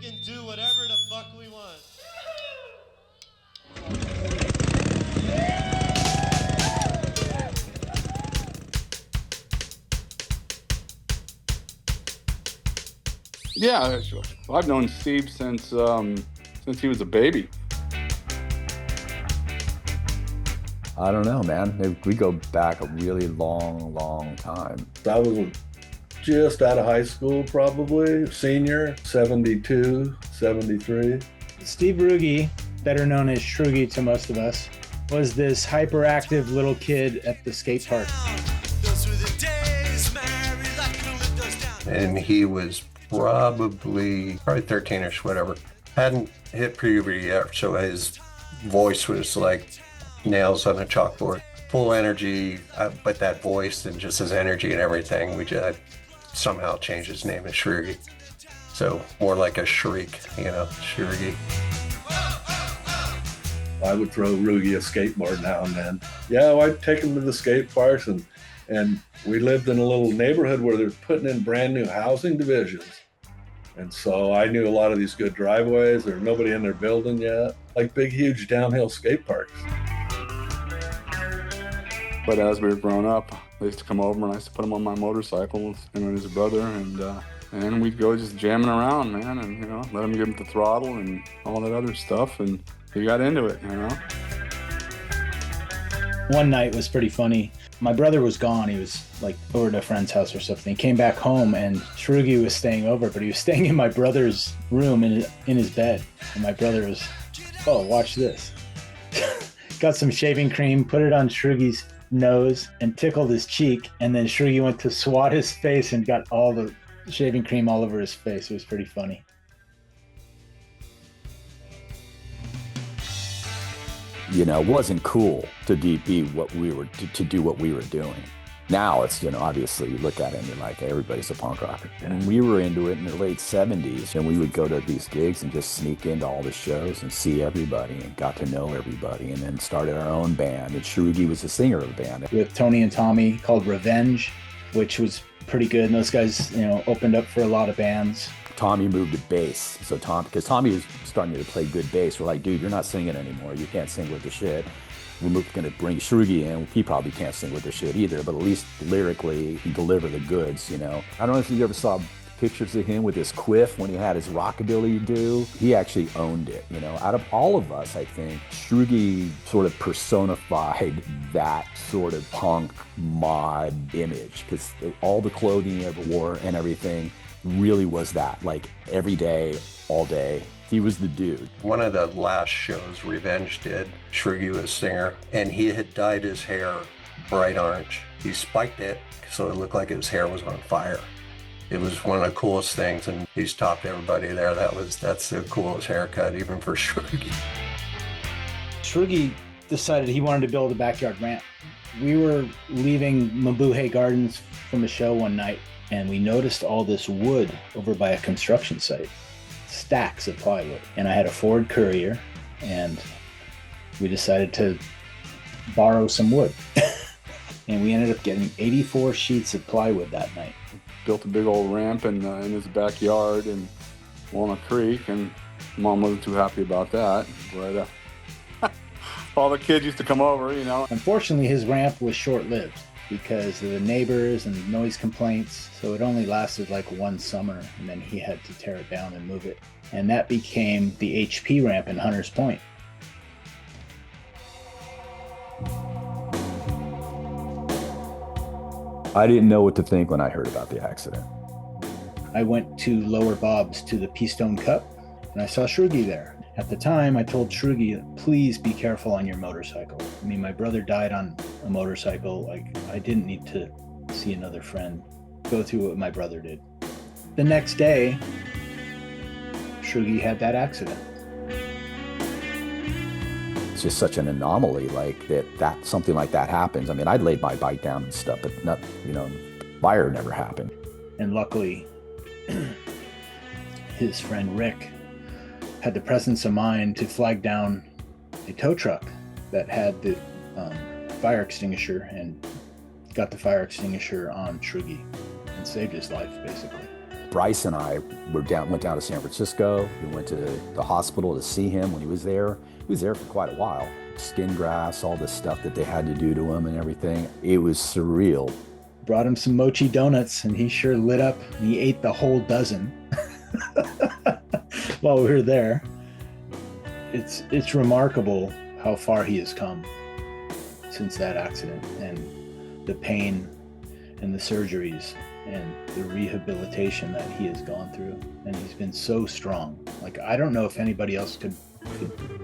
can do whatever the fuck we want. Yeah, I've known Steve since he was a baby. I don't know, man. We go back a really long time. I was just out of high school, probably senior, 72, 73. Steve Ruge, better known as Shrewgy to most of us, was this hyperactive little kid at the skate park. And he was probably 13ish, whatever. Hadn't hit puberty yet, so his voice was like nails on a chalkboard. Full energy, but that voice and just his energy and everything, we just somehow changed his name to Shrewgy. So more like a shriek, Shrewgy. I would throw Ruge a skateboard now and then. Yeah, I'd take him to the skate parks, and we lived in a little neighborhood where they're putting in brand new housing divisions. And so I knew a lot of these good driveways. There's nobody in their building yet, like big, huge downhill skate parks. But as we were growing up, they used to come over and I used to put him on my motorcycle with him and his brother, and we'd go just jamming around, man, and let him give him the throttle and all that other stuff, and he got into it, One night was pretty funny. My brother was gone. He was like over at a friend's house or something. He came back home and Shrewgy was staying over, but he was staying in my brother's room in his bed. And my brother was, oh, watch this. Got some shaving cream, put it on Shrewgy's nose and tickled his cheek. And then Shrewgy went to swat his face and got all the shaving cream all over his face. It was pretty funny. It wasn't cool to be what we were, to do what we were doing. Now it's, obviously you look at it and you're like, everybody's a punk rocker. And we were into it in the late 70s, and we would go to these gigs and just sneak into all the shows and see everybody and got to know everybody, and then started our own band. And Shrewgy was the singer of the band. With Tony and Tommy, called Revenge, which was pretty good. And those guys, opened up for a lot of bands. Tommy moved to bass. So because Tommy was starting to play good bass, we're like, dude, you're not singing anymore. You can't sing with the shit. We're going to bring Shrewgy in. He probably can't sing with the shit either, but at least lyrically, he deliver the goods, I don't know if you ever saw pictures of him with his quiff when he had his rockabilly do. He actually owned it, Out of all of us, I think, Shrewgy sort of personified that sort of punk mod image, because all the clothing he ever wore and everything really was that, like every day, all day. He was the dude. One of the last shows Revenge did, Shrewgy was singer, and he had dyed his hair bright orange. He spiked it so it looked like his hair was on fire. It was one of the coolest things, and he's topped everybody there. That's the coolest haircut, even for Shrewgy. Shrewgy decided he wanted to build a backyard ramp. We were leaving Mabuhay Gardens from a show one night, and we noticed all this wood over by a construction site, stacks of plywood. And I had a Ford Courier, and we decided to borrow some wood. And we ended up getting 84 sheets of plywood that night. Built a big old ramp in his backyard in Walnut Creek, and Mom wasn't too happy about that, but all the kids used to come over, Unfortunately, his ramp was short-lived because of the neighbors and noise complaints, so it only lasted like one summer, and then he had to tear it down and move it. And that became the HP ramp in Hunters Point. I didn't know what to think when I heard about the accident. I went to Lower Bob's to the Peastone Cup, and I saw Shrewgy there. At the time, I told Shrewgy, please be careful on your motorcycle. I mean, my brother died on a motorcycle. I didn't need to see another friend go through what my brother did. The next day, Shrewgy had that accident. It's just such an anomaly, like that something like that happens. I mean, I'd laid my bike down and stuff, but not, fire never happened. And luckily, his friend Rick had the presence of mind to flag down a tow truck that had the fire extinguisher, and got the fire extinguisher on Shrewgy and saved his life, basically. Bryce and I went down to San Francisco. We went to the hospital to see him when he was there. He was there for quite a while. Skin grafts, all this stuff that they had to do to him and everything. It was surreal. Brought him some mochi donuts, and he sure lit up. He ate the whole dozen while we were there. It's remarkable how far he has come since that accident, and the pain and the surgeries and the rehabilitation that he has gone through. And he's been so strong. Like, I don't know if anybody else could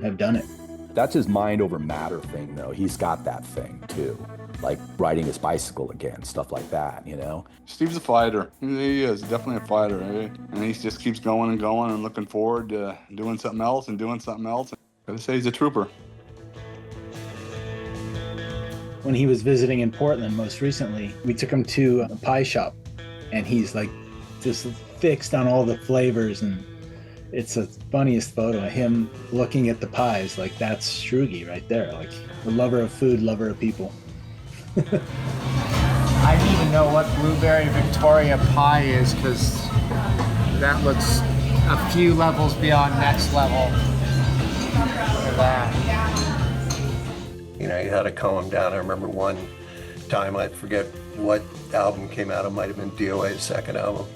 have done it. That's his mind over matter thing, though. He's got that thing too, like riding his bicycle again, stuff like that, you know? Steve's a fighter. He is definitely a fighter, eh? And he just keeps going and going and looking forward to doing something else and doing something else. Gotta say, he's a trooper. When he was visiting in Portland most recently, we took him to a pie shop, and he's like just fixed on all the flavors, and it's the funniest photo of him looking at the pies. Like, that's Shrewgy right there, like a lover of food, lover of people. I need to know what Blueberry Victoria pie is, because that looks a few levels beyond next level. Look at that. You know, you had to calm him down. I remember one time, I forget what album came out, it might have been DOA's second album,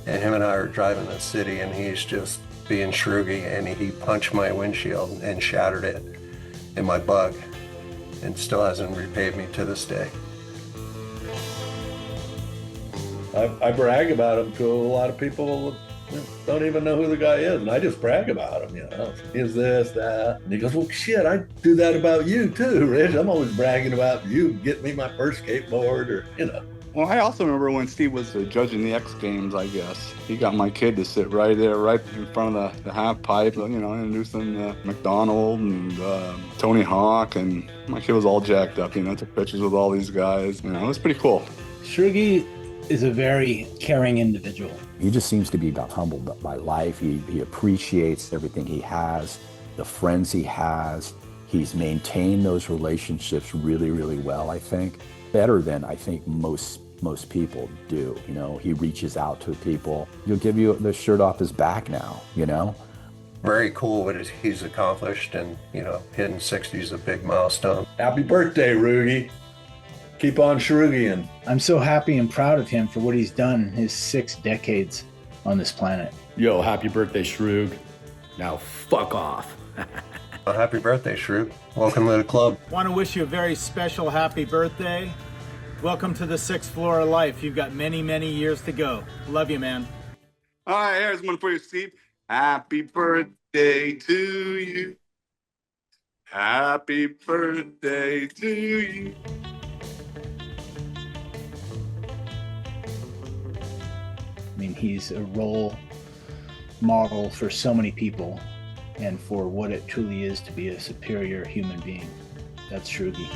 and him and I were driving the city, and he's just being Shrewgy, and he punched my windshield and shattered it in my bug, and still hasn't repaid me to this day. I brag about him to a lot of people that don't even know who the guy is, and I just brag about him, you know. He's this, that. And he goes, well, shit, I do that about you too, Rich. I'm always bragging about you getting me my first skateboard, or, you know. Well, I also remember when Steve was judging the X Games, I guess. He got my kid to sit right there, right in front of the half pipe, you know, introducing McDonald and Tony Hawk, and my kid was all jacked up, you know, took pictures with all these guys. You know, it was pretty cool. Shrewgy is a very caring individual. He just seems to be humbled by life. He appreciates everything he has, the friends he has. He's maintained those relationships really, really well, I think. Better than I think most people do. You know, he reaches out to people. He'll give you the shirt off his back now, you know? Very cool what he's accomplished, and, you know, hitting 60 is a big milestone. Happy birthday, Ruge. Keep on Shrewgyin'. I'm so happy and proud of him for what he's done in his 6 decades on this planet. Yo, happy birthday, Shrewg. Now fuck off. Well, happy birthday, Shrewg. Welcome to the club. Want to wish you a very special happy birthday. Welcome to the 6th floor of life. You've got many, many years to go. Love you, man. All right, here's one for you, Steve. Happy birthday to you. Happy birthday to you. I mean, he's a role model for so many people, and for what it truly is to be a superior human being. That's Shrewgy.